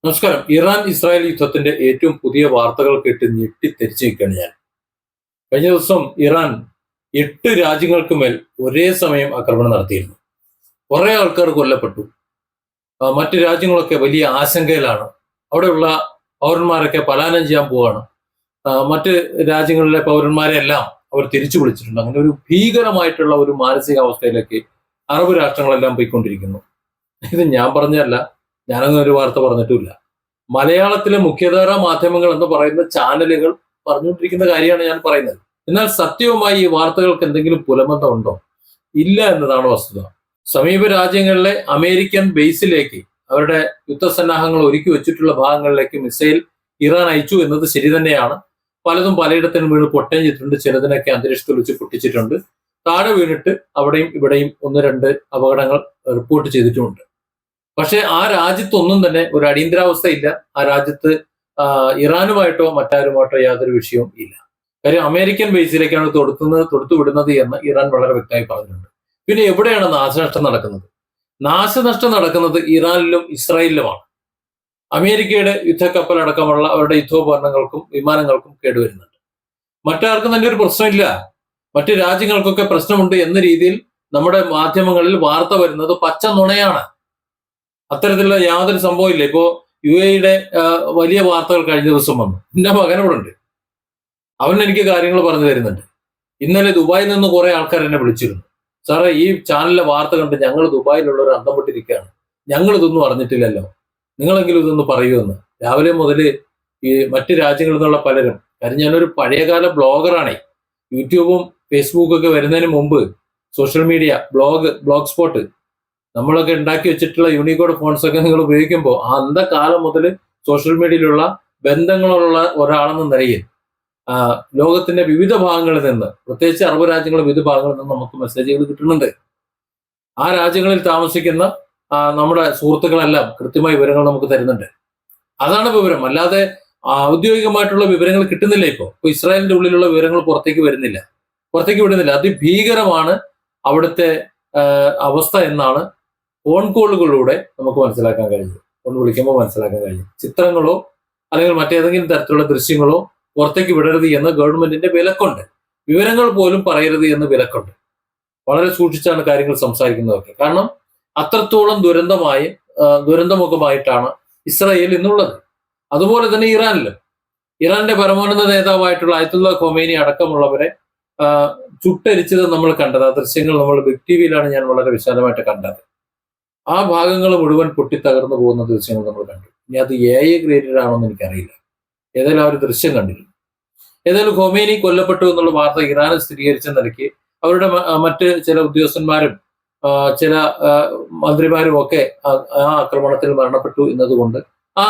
നമസ്കാരം. Iran Israel യുദ്ധത്തിന്റെ ഏറ്റവും പുതിയ വാർത്തകൾ കേട്ട് ഞെട്ടിത്തെരിച്ചിരിക്കുകയാണ് ഞാൻ. കഴിഞ്ഞ ദിവസം ഇറാൻ 8 രാജ്യങ്ങൾക്ക് മേൽ ഒരേ സമയം ആക്രമണം നടത്തിയിരുന്നു. കുറെ ആൾക്കാർ കൊല്ലപ്പെട്ടു. മറ്റു രാജ്യങ്ങളൊക്കെ വലിയ ആശങ്കയിലാണ്. അവിടെയുള്ള പൗരന്മാരൊക്കെ പലായനം ചെയ്യാൻ പോവാണ്. മറ്റ് രാജ്യങ്ങളിലെ പൗരന്മാരെ എല്ലാം അവർ തിരിച്ചു വിളിച്ചിട്ടുണ്ട്. അങ്ങനെ ഒരു ഭീകരമായിട്ടുള്ള ഒരു മാനസികാവസ്ഥയിലേക്ക് അറബ് രാഷ്ട്രങ്ങളെല്ലാം പോയിക്കൊണ്ടിരിക്കുന്നു. ഇത് ഞാൻ പറഞ്ഞതല്ല, ഞാനങ്ങനെ ഒരു വാർത്ത പറഞ്ഞിട്ടുമില്ല. മലയാളത്തിലെ മുഖ്യധാര മാധ്യമങ്ങൾ എന്ന് പറയുന്ന ചാനലുകൾ പറഞ്ഞുകൊണ്ടിരിക്കുന്ന കാര്യമാണ് ഞാൻ പറയുന്നത്. എന്നാൽ സത്യവുമായി ഈ വാർത്തകൾക്ക് എന്തെങ്കിലും പുലബന്ധമുണ്ടോ? ഇല്ല എന്നതാണ് വസ്തുത. സമീപ രാജ്യങ്ങളിലെ അമേരിക്കൻ ബേസിലേക്ക് അവരുടെ യുദ്ധസന്നാഹങ്ങൾ ഒരുക്കി വെച്ചിട്ടുള്ള ഭാഗങ്ങളിലേക്ക് മിസൈൽ ഇറാൻ അയച്ചു എന്നത് ശരി തന്നെയാണ്. പലതും പലയിടത്തിനും വീണ് പൊട്ടുകയും ചെയ്തിട്ടുണ്ട്. ചിലതിനൊക്കെ അന്തരീക്ഷത്തിൽ വെച്ച് പൊട്ടിച്ചിട്ടുണ്ട്. താഴെ വീണിട്ട് അവിടെയും ഇവിടെയും ഒന്ന് രണ്ട് അപകടങ്ങൾ റിപ്പോർട്ട് ചെയ്തിട്ടുമുണ്ട്. പക്ഷെ ആ രാജ്യത്തൊന്നും തന്നെ ഒരു അടിയന്തരാവസ്ഥ ഇല്ല. ആ രാജ്യത്ത് ഇറാനുമായിട്ടോ മറ്റാരുമായിട്ടോ യാതൊരു വിഷയവും ഇല്ല. കാര്യം അമേരിക്കൻ ബേസിലേക്കാണ് തൊടുത്തു വിടുന്നത് എന്ന് ഇറാൻ വളരെ വ്യക്തമായി പറഞ്ഞിട്ടുണ്ട്. പിന്നെ എവിടെയാണ് നാശനഷ്ടം നടക്കുന്നത്? നാശനഷ്ടം നടക്കുന്നത് ഇറാനിലും ഇസ്രായേലിലുമാണ്. അമേരിക്കയുടെ യുദ്ധക്കപ്പൽ അടക്കമുള്ള അവരുടെ യുദ്ധോപകരണങ്ങൾക്കും വിമാനങ്ങൾക്കും കേടുവരുന്നുണ്ട്. മറ്റാർക്കും തന്നെ ഒരു പ്രശ്നമില്ല. മറ്റു രാജ്യങ്ങൾക്കൊക്കെ പ്രശ്നമുണ്ട് എന്ന രീതിയിൽ നമ്മുടെ മാധ്യമങ്ങളിൽ വാർത്ത വരുന്നത് പച്ച നുണയാണ്. അത്തരത്തിലുള്ള യാതൊരു സംഭവമില്ല. ഇപ്പോ UAE-യുടെ വലിയ വാർത്തകൾ കഴിഞ്ഞ ദിവസം വന്നു. എന്റെ മകനോട് ഉണ്ട്, അവൻ എനിക്ക് കാര്യങ്ങൾ പറഞ്ഞു തരുന്നുണ്ട്. ഇന്നലെ ദുബായിൽ നിന്ന് കുറെ ആൾക്കാർ എന്നെ വിളിച്ചിരുന്നു. സാറേ, ഈ ചാനലിലെ വാർത്ത കണ്ട് ഞങ്ങൾ ദുബായിലുള്ളവർ അന്തം വിട്ടിരിക്കുകയാണ്. ഞങ്ങൾ ഇതൊന്നും അറിഞ്ഞിട്ടില്ലല്ലോ, നിങ്ങളെങ്കിലും ഇതൊന്ന് പറയുമെന്ന്. രാവിലെ മുതൽ ഈ മറ്റു രാജ്യങ്ങളിൽ നിന്നുള്ള പലരും, കാര്യം ഞാനൊരു പഴയകാല ബ്ലോഗറാണേ. യൂട്യൂബും ഫേസ്ബുക്കും ഒക്കെ വരുന്നതിന് മുമ്പ് സോഷ്യൽ മീഡിയ, ബ്ലോഗ് സ്പോട്ട് നമ്മളൊക്കെ ഉണ്ടാക്കി വെച്ചിട്ടുള്ള യൂണിക്കോഡ് ഫോൺസ് ഒക്കെ നിങ്ങൾ ഉപയോഗിക്കുമ്പോൾ അന്ധകാലം മുതൽ സോഷ്യൽ മീഡിയയിലുള്ള ബന്ധങ്ങളുള്ള ഒരാളെന്ന നിലയിൽ ലോകത്തിന്റെ വിവിധ ഭാഗങ്ങളിൽ നിന്ന്, പ്രത്യേകിച്ച് അറബ് രാജ്യങ്ങളുടെ വിവിധ ഭാഗങ്ങളിൽ നിന്ന് നമുക്ക് മെസ്സേജുകൾ കിട്ടുന്നുണ്ട്. ആ രാജ്യങ്ങളിൽ താമസിക്കുന്ന നമ്മുടെ സുഹൃത്തുക്കളെല്ലാം കൃത്യമായ വിവരങ്ങൾ നമുക്ക് തരുന്നുണ്ട്. അതാണ് വിവരം. അല്ലാതെ ഔദ്യോഗികമായിട്ടുള്ള വിവരങ്ങൾ കിട്ടുന്നില്ല. ഇപ്പോൾ ഇസ്രായേലിന്റെ ഉള്ളിലുള്ള വിവരങ്ങൾ പുറത്തേക്ക് വിടുന്നില്ല. അതിഭീകരമാണ് അവിടുത്തെ അവസ്ഥ എന്നാണ് ഫോൺ കോളുകളിലൂടെ നമുക്ക് മനസ്സിലാക്കാൻ കഴിഞ്ഞു. ഫോൺ വിളിക്കുമ്പോൾ മനസ്സിലാക്കാൻ കഴിഞ്ഞു. ചിത്രങ്ങളോ അല്ലെങ്കിൽ മറ്റേതെങ്കിലും തരത്തിലുള്ള ദൃശ്യങ്ങളോ പുറത്തേക്ക് വിടരുത് എന്ന് ഗവൺമെന്റിന്റെ വിലക്കുണ്ട്. വിവരങ്ങൾ പോലും പറയരുത് എന്ന് വിലക്കുണ്ട്. വളരെ സൂക്ഷിച്ചാണ് കാര്യങ്ങൾ സംസാരിക്കുന്നതൊക്കെ. കാരണം അത്രത്തോളം ദുരന്തമുഖമായിട്ടാണ് ഇസ്രായേൽ ഇന്നുള്ളത്. അതുപോലെ തന്നെ ഇറാന്റെ പരമോന്നത നേതാവായിട്ടുള്ള അയത്തുള്ള ഖൊമേനി അടക്കമുള്ളവരെ ചുട്ടരിച്ചത് നമ്മൾ കണ്ടത്. ആ ദൃശ്യങ്ങൾ നമ്മൾ ബിഗ് ടിവിയിലാണ് ഞാൻ വളരെ വിശാലമായിട്ട് കണ്ടത്. ആ ഭാഗങ്ങൾ മുഴുവൻ പൊട്ടിത്തകർന്നു പോകുന്ന ദൃശ്യങ്ങൾ നമ്മൾ കണ്ടു. ഇനി അത് AI ക്രിയേറ്റഡ് ആണോ എന്ന് എനിക്കറിയില്ല. ഏതായാലും ആ ഒരു ദൃശ്യം കണ്ടിരുന്നു. ഏതായാലും ഖൊമേനി കൊല്ലപ്പെട്ടു എന്നുള്ള വാർത്ത ഇറാന് സ്ഥിരീകരിച്ച നിലയ്ക്ക് അവരുടെ മറ്റ് ചില ഉദ്യോഗസ്ഥന്മാരും ചില മന്ത്രിമാരും ഒക്കെ ആ ആക്രമണത്തിൽ മരണപ്പെട്ടു എന്നതുകൊണ്ട് ആ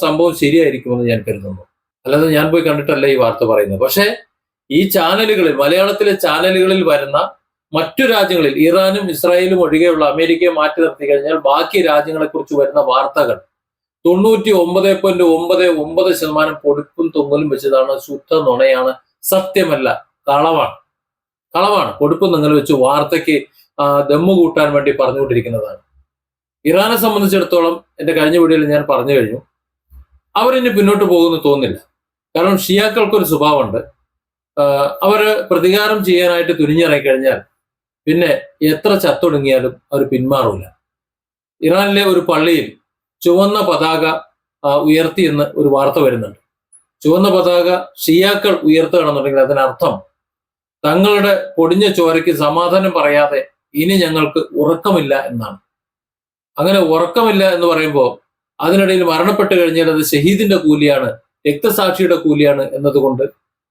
സംഭവം ശരിയായിരിക്കുമെന്ന് ഞാൻ കരുതുന്നു. അല്ലാതെ ഞാൻ പോയി കണ്ടിട്ടല്ല ഈ വാർത്ത പറയുന്നത്. പക്ഷേ ഈ ചാനലുകളിൽ, മലയാളത്തിലെ ചാനലുകളിൽ വരുന്ന മറ്റു രാജ്യങ്ങളിൽ, ഇറാനും ഇസ്രായേലും ഒഴികെയുള്ള അമേരിക്കയെ മാറ്റി നിർത്തി കഴിഞ്ഞാൽ ബാക്കി രാജ്യങ്ങളെ കുറിച്ച് വരുന്ന വാർത്തകൾ 99.99% പൊടിപ്പും തൊങ്ങലും വെച്ചതാണ്. ശുദ്ധ നുണയാണ്, സത്യമല്ല, കളവാണ്. പൊടിപ്പും തൊങ്ങലും വെച്ച് വാർത്തയ്ക്ക് ദമ്മു കൂട്ടാൻ വേണ്ടി പറഞ്ഞുകൊണ്ടിരിക്കുന്നതാണ്. ഇറാനെ സംബന്ധിച്ചിടത്തോളം എന്റെ കഴിഞ്ഞ വീഡിയോയിൽ ഞാൻ പറഞ്ഞു കഴിഞ്ഞു, അവരിനി പിന്നോട്ട് പോകുമെന്ന് തോന്നുന്നില്ല. കാരണം ഷിയാക്കൾക്കൊരു സ്വഭാവമുണ്ട്. അവര് പ്രതികാരം ചെയ്യാനായിട്ട് തുനിഞ്ഞിറങ്ങി കഴിഞ്ഞാൽ പിന്നെ എത്ര ചത്തൊടുങ്ങിയാലും അവർ പിന്മാറൂല. ഇറാനിലെ ഒരു പള്ളിയിൽ ചുവന്ന പതാക ഉയർത്തി എന്ന് ഒരു വാർത്ത വരുന്നുണ്ട്. ചുവന്ന പതാക ഷിയാക്കൾ ഉയർത്തുകയാണെന്നുണ്ടെങ്കിൽ അതിനർത്ഥം തങ്ങളുടെ പൊടിഞ്ഞ ചോരയ്ക്ക് സമാധാനം പറയാതെ ഇനി ഞങ്ങൾക്ക് ഉറക്കമില്ല എന്നാണ്. അങ്ങനെ ഉറക്കമില്ല എന്ന് പറയുമ്പോൾ അതിനിടയിൽ മരണപ്പെട്ട് കഴിഞ്ഞാൽ അത് ഷഹീദിന്റെ കൂലിയാണ്, രക്തസാക്ഷിയുടെ കൂലിയാണ് എന്നതുകൊണ്ട്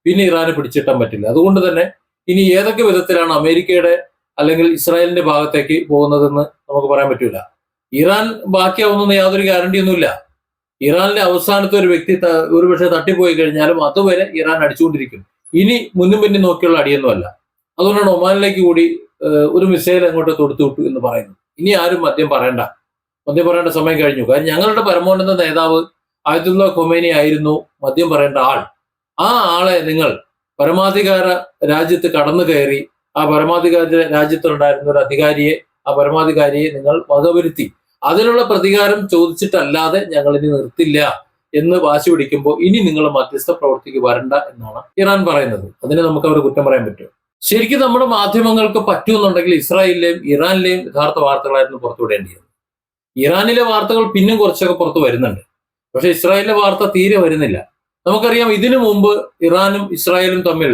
പിന്നെ ഇറാന് പിടിച്ചിട്ടാൻ പറ്റില്ല. അതുകൊണ്ട് തന്നെ ഇനി ഏതൊക്കെ വിധത്തിലാണ് അമേരിക്കയുടെ അല്ലെങ്കിൽ ഇസ്രായേലിന്റെ ഭാഗത്തേക്ക് പോകുന്നതെന്ന് നമുക്ക് പറയാൻ പറ്റൂല. ഇറാൻ ബാക്കിയാവുന്ന യാതൊരു ഗ്യാരണ്ടിയൊന്നുമില്ല. ഇറാനിലെ അവസാനത്തെ ഒരു വ്യക്തി ഒരുപക്ഷെ തട്ടിപ്പോയി കഴിഞ്ഞാലും അതുവരെ ഇറാൻ അടിച്ചുകൊണ്ടിരിക്കും. ഇനി മുന്നും പിന്നും നോക്കിയുള്ള അടിയൊന്നുമല്ല. അതുകൊണ്ടാണ് ഒമാനിലേക്ക് കൂടി ഒരു മിസൈൽ അങ്ങോട്ട് തൊടുത്തു വിട്ടു എന്ന് പറയുന്നത്. ഇനി ആരും മദ്യം പറയേണ്ട സമയം കഴിഞ്ഞു. കാരണം ഞങ്ങളുടെ പരമോന്നത നേതാവ് ആയത്തുള്ള ഖൊമേനി ആയിരുന്നു മദ്യം പറയേണ്ട ആൾ. ആ ആളെ നിങ്ങൾ പരമാധികാര രാജ്യത്ത് കടന്നു കയറി ആ പരമാധികാര രാജ്യത്തുണ്ടായിരുന്ന ഒരു അധികാരിയെ, ആ പരമാധികാരിയെ നിങ്ങൾ വകവരുത്തി. അതിനുള്ള പ്രതികാരം ചോദിച്ചിട്ടല്ലാതെ ഞങ്ങൾ ഇനി നിർത്തില്ല എന്ന് വാശി പിടിക്കുമ്പോൾ ഇനി നിങ്ങൾ മധ്യസ്ഥ പ്രവൃത്തിക്ക് വരണ്ട എന്നാണ് ഇറാൻ പറയുന്നത്. അതിന് നമുക്ക് അവർ കുറ്റം പറയാൻ പറ്റും. ശരിക്കും നമ്മുടെ മാധ്യമങ്ങൾക്ക് പറ്റുമെന്നുണ്ടെങ്കിൽ ഇസ്രായേലിലെയും ഇറാനിലെയും യഥാർത്ഥ വാർത്തകളായിരുന്നു പുറത്തുവിടേണ്ടിയത്. ഇറാനിലെ വാർത്തകൾ പിന്നും കുറച്ചൊക്കെ പുറത്തു വരുന്നുണ്ട്, പക്ഷെ ഇസ്രായേലിലെ വാർത്ത തീരെ വരുന്നില്ല. നമുക്കറിയാം, ഇതിനു മുമ്പ് ഇറാനും ഇസ്രായേലും തമ്മിൽ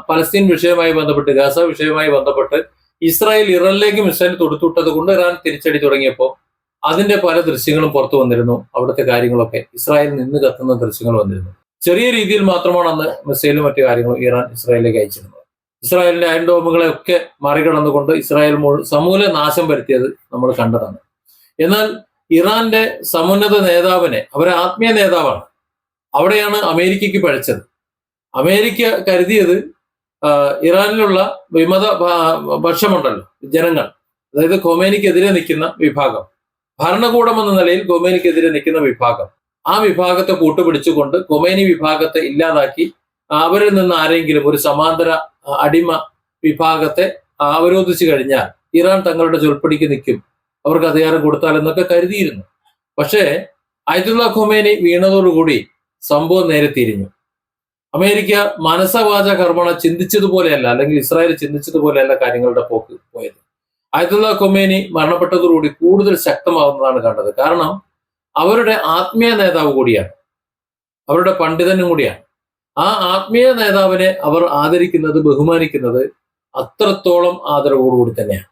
പലസ്തീൻ വിഷയവുമായി ബന്ധപ്പെട്ട്, ഗാസ വിഷയവുമായി ബന്ധപ്പെട്ട് ഇസ്രായേൽ ഇറാനിലേക്ക് മിസൈൽ തൊടുത്തുവിട്ടത് കൊണ്ട് ഇറാൻ തിരിച്ചടി തുടങ്ങിയപ്പോൾ അതിന്റെ പല ദൃശ്യങ്ങളും പുറത്തു വന്നിരുന്നു. അവിടുത്തെ കാര്യങ്ങളൊക്കെ ഇസ്രായേൽ നിന്ന് കത്തുന്ന ദൃശ്യങ്ങൾ വന്നിരുന്നു. ചെറിയ രീതിയിൽ മാത്രമാണ് അന്ന് മിസൈലും മറ്റു കാര്യങ്ങളും ഇറാൻ ഇസ്രായേലിലേക്ക് അയച്ചിരുന്നത്. ഇസ്രായേലിന്റെ അയൺ ഡോമുകളെ ഒക്കെ മറികടന്നുകൊണ്ട് ഇസ്രായേൽ സമൂല നാശം വരുത്തിയത് നമ്മൾ കണ്ടതാണ്. എന്നാൽ ഇറാന്റെ സമുന്നത നേതാവിനെ, അവരെ ആത്മീയ നേതാവാണ്, അവിടെയാണ് അമേരിക്കയ്ക്ക് പഴിച്ചത്. അമേരിക്ക കരുതിയത് ഇറാനിലുള്ള വിമത പക്ഷമുണ്ടല്ലോ, ജനങ്ങൾ, അതായത് ഖൊമേനിക്കെതിരെ നിൽക്കുന്ന വിഭാഗം, ഭരണകൂടം എന്ന നിലയിൽ ഖൊമേനിക്കെതിരെ നിൽക്കുന്ന വിഭാഗം, ആ വിഭാഗത്തെ കൂട്ടുപിടിച്ചുകൊണ്ട് ഖൊമേനി വിഭാഗത്തെ ഇല്ലാതാക്കി അവരിൽ നിന്ന് ആരെങ്കിലും ഒരു സമാന്തര അടിമ വിഭാഗത്തെ അവരോധിച്ചു കഴിഞ്ഞാൽ ഇറാൻ തങ്ങളുടെ ചൊൽപ്പടിക്ക് നിൽക്കും, അവർക്ക് അധികാരം കൊടുത്താൽ എന്നൊക്കെ കരുതിയിരുന്നു. പക്ഷേ അയതുല്ല ഖൊമേനി വീണതോടുകൂടി സംഭവം നേരെ തിരിഞ്ഞു. അമേരിക്ക മനസവാച കർമ്മണ ചിന്തിച്ചതുപോലെയല്ല, അല്ലെങ്കിൽ ഇസ്രായേൽ ചിന്തിച്ചതുപോലെയല്ല കാര്യങ്ങളുടെ പോക്ക് പോയത്. അയതുല്ല ഖൊമേനി മരണപ്പെട്ടതോടുകൂടി കൂടുതൽ ശക്തമാകുന്നതാണ് കണ്ടത്. കാരണം അവരുടെ ആത്മീയ നേതാവ് കൂടിയാണ്, അവരുടെ പണ്ഡിതനും കൂടിയാണ്. ആ ആത്മീയ നേതാവിനെ അവർ ആദരിക്കുന്നത്, ബഹുമാനിക്കുന്നത് അത്രത്തോളം ആദരവോടുകൂടി തന്നെയാണ്.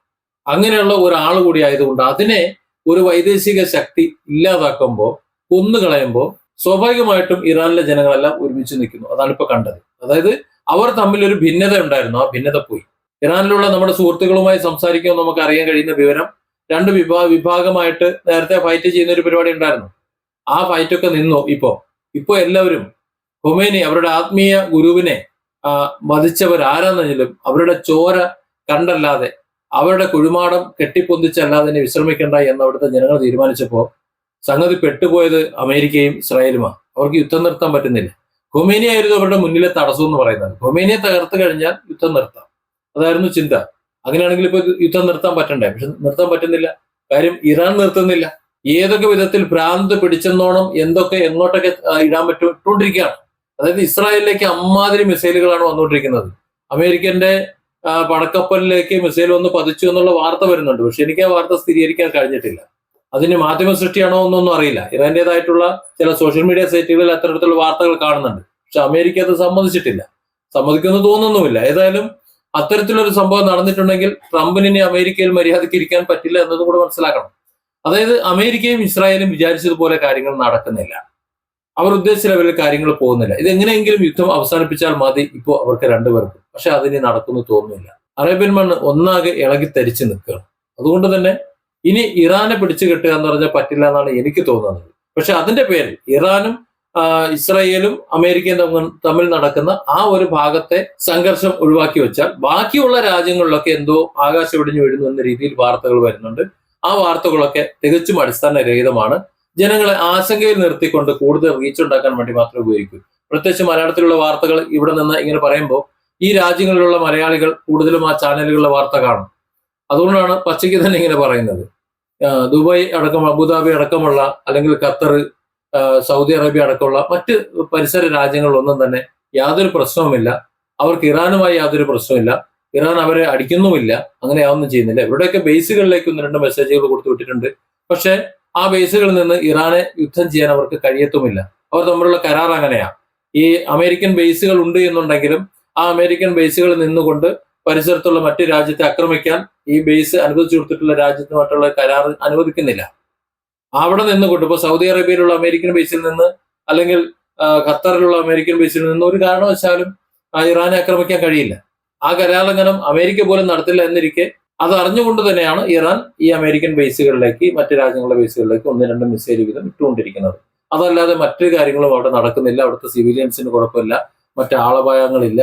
അങ്ങനെയുള്ള ഒരാൾ കൂടി ആയതുകൊണ്ട് അതിനെ ഒരു വൈദേശിക ശക്തി ഇല്ലാതാക്കുമ്പോൾ, കൊന്നുകളയുമ്പോൾ സ്വാഭാവികമായിട്ടും ഇറാനിലെ ജനങ്ങളെല്ലാം ഒരുമിച്ച് നിൽക്കുന്നു. അതാണ് ഇപ്പൊ കണ്ടത്. അതായത് അവർ തമ്മിൽ ഒരു ഭിന്നത ഉണ്ടായിരുന്നു, ആ ഭിന്നത പോയി. ഇറാനിലുള്ള നമ്മുടെ സുഹൃത്തുക്കളുമായി സംസാരിക്കുമ്പോൾ നമുക്ക് അറിയാൻ കഴിയുന്ന വിവരം, രണ്ട് വിഭാഗമായിട്ട് നേരത്തെ ഫൈറ്റ് ചെയ്യുന്ന ഒരു പരിപാടി ഉണ്ടായിരുന്നു. ആ ഫൈറ്റൊക്കെ നിന്നു. ഇപ്പോ എല്ലാവരും ഖൊമേനി, അവരുടെ ആത്മീയ ഗുരുവിനെ വധിച്ചവർ ആരാന്നെങ്കിലും അവരുടെ ചോര കണ്ടല്ലാതെ, അവരുടെ കുഴിമാടം കെട്ടിപ്പൊന്തിച്ചല്ലാതെ തന്നെ വിശ്രമിക്കേണ്ട എന്ന് അവിടുത്തെ ജനങ്ങൾ തീരുമാനിച്ചപ്പോൾ സംഗതി പെട്ടുപോയത് അമേരിക്കയും ഇസ്രായേലുമാണ്. അവർക്ക് യുദ്ധം നിർത്താൻ പറ്റുന്നില്ല. ഖൊമേനി ആയിരുന്നു അവരുടെ മുന്നിലെ തടസ്സം എന്ന് പറയുന്നത്. ഖൊമേനിയെ തകർത്ത് കഴിഞ്ഞാൽ യുദ്ധം നിർത്താം, അതായിരുന്നു ചിന്ത. അങ്ങനെയാണെങ്കിൽ ഇപ്പൊ യുദ്ധം നിർത്താൻ പറ്റണ്ടേ? പക്ഷെ നിർത്താൻ പറ്റുന്നില്ല. കാര്യം ഇറാൻ നിർത്തുന്നില്ല. ഏതൊക്കെ വിധത്തിൽ ഭ്രാന്ത് പിടിച്ചെന്നോണം എന്തൊക്കെ എങ്ങോട്ടൊക്കെ ഇടാൻ ഇട്ടുകൊണ്ടിരിക്കുകയാണ്. അതായത് ഇസ്രായേലിലേക്ക് അമ്മാതിരി മിസൈലുകളാണ് വന്നുകൊണ്ടിരിക്കുന്നത്. അമേരിക്കന്റെ പടക്കപ്പലിലേക്ക് മിസൈൽ വന്ന് പതിച്ചു എന്നുള്ള വാർത്ത വരുന്നുണ്ട്. പക്ഷെ എനിക്ക് ആ വാർത്ത സ്ഥിരീകരിക്കാൻ കഴിഞ്ഞിട്ടില്ല. അതിന് മാധ്യമ സൃഷ്ടിയാണോ എന്നൊന്നും അറിയില്ല. ഇറാന്റേതായിട്ടുള്ള ചില സോഷ്യൽ മീഡിയ സൈറ്റുകളിൽ അത്തരത്തിലുള്ള വാർത്തകൾ കാണുന്നുണ്ട്. പക്ഷെ അമേരിക്ക അത് സമ്മതിച്ചിട്ടില്ല, സമ്മതിക്കുമെന്ന് തോന്നുന്നുമില്ല. ഏതായാലും അത്തരത്തിലൊരു സംഭവം നടന്നിട്ടുണ്ടെങ്കിൽ ട്രംപിന് അമേരിക്കയിൽ മര്യാദയ്ക്ക് ഇരിക്കാൻ പറ്റില്ല എന്നതും കൂടെ മനസ്സിലാക്കണം. അതായത് അമേരിക്കയും ഇസ്രായേലും വിചാരിച്ചതുപോലെ കാര്യങ്ങൾ നടക്കുന്നില്ല, അവർ ഉദ്ദേശിച്ച ലെവലിൽ കാര്യങ്ങൾ പോകുന്നില്ല. ഇതെങ്ങനെയെങ്കിലും യുദ്ധം അവസാനിപ്പിച്ചാൽ മതി ഇപ്പോൾ അവർക്ക് രണ്ടുപേർക്കും. പക്ഷെ അതിന് നടക്കുന്നു തോന്നുന്നില്ല. അറേബ്യൻ മണ്ണ് ഒന്നാകെ ഇളകി തരിച്ചു നിൽക്കുകയാണ്. അതുകൊണ്ട് തന്നെ ഇനി ഇറാനെ പിടിച്ചു കെട്ടുക എന്ന് പറഞ്ഞാൽ പറ്റില്ല എന്നാണ് എനിക്ക് തോന്നുന്നത്. പക്ഷെ അതിന്റെ പേരിൽ ഇറാനും ഇസ്രായേലും അമേരിക്കയും തമ്മിൽ നടക്കുന്ന ആ ഒരു ഭാഗത്തെ സംഘർഷം ഒഴിവാക്കി വെച്ചാൽ ബാക്കിയുള്ള രാജ്യങ്ങളിലൊക്കെ എന്തോ ആകാശം ഇടിഞ്ഞു വീഴുന്നു എന്ന രീതിയിൽ വാർത്തകൾ വരുന്നുണ്ട്. ആ വാർത്തകളൊക്കെ തികച്ചും അടിസ്ഥാനരഹിതമാണ്. ജനങ്ങളെ ആശങ്കയിൽ നിർത്തിക്കൊണ്ട് കൂടുതൽ റീച്ച് ഉണ്ടാക്കാൻ വേണ്ടി മാത്രമേ ഉപയോഗിക്കൂ. പ്രത്യേകിച്ച് മലയാളത്തിലുള്ള വാർത്തകൾ ഇവിടെ നിന്ന് ഇങ്ങനെ പറയുമ്പോൾ ഈ രാജ്യങ്ങളിലുള്ള മലയാളികൾ കൂടുതലും ആ ചാനലുകളിലെ വാർത്ത കാണും. അതുകൊണ്ടാണ് പച്ചയ്ക്ക് തന്നെ ഇങ്ങനെ പറയുന്നത്. ദുബായ് അടക്കം, അബുദാബി അടക്കമുള്ള, അല്ലെങ്കിൽ ഖത്തർ, സൗദി അറേബ്യ അടക്കമുള്ള മറ്റ് പരിസര രാജ്യങ്ങളിലൊന്നും തന്നെ യാതൊരു പ്രശ്നവുമില്ല. അവർക്ക് ഇറാനുമായി യാതൊരു പ്രശ്നമില്ല. ഇറാൻ അവരെ അടിക്കുന്നുമില്ല, അങ്ങനെ യാതൊന്നും ചെയ്യുന്നില്ല. ഇവിടെയൊക്കെ ബേസുകളിലേക്ക് 1-2 മെസ്സേജുകൾ കൊടുത്തു വിട്ടിട്ടുണ്ട്. പക്ഷെ ആ ബേസുകളിൽ നിന്ന് ഇറാനെ യുദ്ധം ചെയ്യാൻ അവർക്ക് കഴിയത്തുമില്ല. അവർ തമ്മിലുള്ള കരാർ അങ്ങനെയാണ്. ഈ അമേരിക്കൻ ബേസുകൾ ഉണ്ട് എന്നുണ്ടെങ്കിലും ആ അമേരിക്കൻ ബേസുകളിൽ നിന്നുകൊണ്ട് പരിസരത്തുള്ള മറ്റു രാജ്യത്തെ ആക്രമിക്കാൻ ഈ ബേസ് അനുവദിച്ചു കൊടുത്തിട്ടുള്ള രാജ്യത്തുമായിട്ടുള്ള കരാർ അനുവദിക്കുന്നില്ല. അവിടെ നിന്നുകൊണ്ട് ഇപ്പൊ സൗദി അറേബ്യയിലുള്ള അമേരിക്കൻ ബേസിൽ നിന്ന്, അല്ലെങ്കിൽ ഖത്തറിലുള്ള അമേരിക്കൻ ബേസിൽ നിന്ന് ഒരു കാരണവശാലും ഇറാനെ ആക്രമിക്കാൻ കഴിയില്ല. ആ കരാലംഘനം അമേരിക്ക പോലും നടത്തില്ല എന്നിരിക്കെ അത് അറിഞ്ഞുകൊണ്ട് തന്നെയാണ് ഇറാൻ ഈ അമേരിക്കൻ ബേസുകളിലേക്ക്, മറ്റു രാജ്യങ്ങളുടെ ബേസുകളിലേക്ക് 1-2 മിസൈൽ വീതം ഇട്ടുകൊണ്ടിരിക്കുന്നത്. അതല്ലാതെ മറ്റു കാര്യങ്ങളും അവിടെ നടക്കുന്നില്ല. അവിടുത്തെ സിവിലിയൻസിന് കുഴപ്പമില്ല, മറ്റു ആളപായങ്ങളില്ല,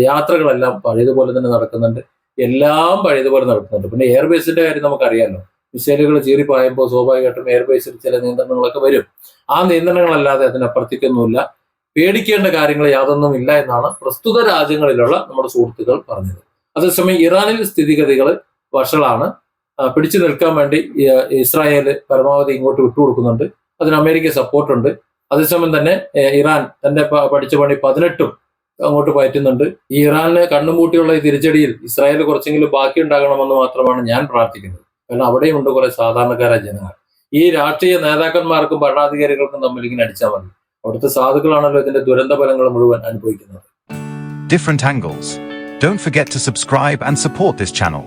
യാത്രകളെല്ലാം പഴയതുപോലെ തന്നെ നടക്കുന്നുണ്ട്. എല്ലാം പഴയതുപോലെ നടക്കുന്നുണ്ട്. പിന്നെ എയർബേസിന്റെ കാര്യം നമുക്കറിയാമല്ലോ. മിസൈലുകൾ ചീറിപ്പായുമ്പോൾ സ്വാഭാവികമായിട്ടും എയർബേസിൽ ചില നിയന്ത്രണങ്ങളൊക്കെ വരും. ആ നിയന്ത്രണങ്ങളല്ലാതെ അതിനപ്പുറത്തേക്കൊന്നുമില്ല. പേടിക്കേണ്ട കാര്യങ്ങൾ യാതൊന്നും ഇല്ല എന്നാണ് പ്രസ്തുത രാജ്യങ്ങളിലുള്ള നമ്മുടെ സുഹൃത്തുക്കൾ പറഞ്ഞത്. അതേസമയം ഇറാനിൽ സ്ഥിതിഗതികൾ വഷളാണ്. പിടിച്ചു നിൽക്കാൻ വേണ്ടി ഇസ്രായേൽ പരമാവധി ഇങ്ങോട്ട് വിട്ടുകൊടുക്കുന്നുണ്ട്. അതിന് അമേരിക്ക സപ്പോർട്ടുണ്ട്. അതേസമയം തന്നെ ഇറാൻ തന്റെ പഠിച്ച പണി 18 അങ്ങോട്ട് പയറ്റുന്നുണ്ട്. ഈ ഇറാന് കണ്ണുമൂട്ടിയുള്ള ഈ തിരിച്ചടിയിൽ ഇസ്രായേൽ കുറച്ചെങ്കിലും ബാക്കി ഉണ്ടാകണമെന്ന് മാത്രമാണ് ഞാൻ പ്രാർത്ഥിക്കുന്നത്. കാരണം അവിടെയും ഉണ്ട് കുറെ സാധാരണക്കാരായ ജനങ്ങൾ. ഈ രാഷ്ട്രീയ നേതാക്കന്മാർക്കും ഭരണാധികാരികൾക്കും തമ്മിൽ ഇങ്ങനെ അടിച്ചാൽ മതി. അവിടുത്തെ സാധുക്കളാണല്ലോ ഇതിന്റെ ദുരന്ത ഫലങ്ങൾ മുഴുവൻ അനുഭവിക്കുന്നത്. Different angles. Don't forget to subscribe and support this channel.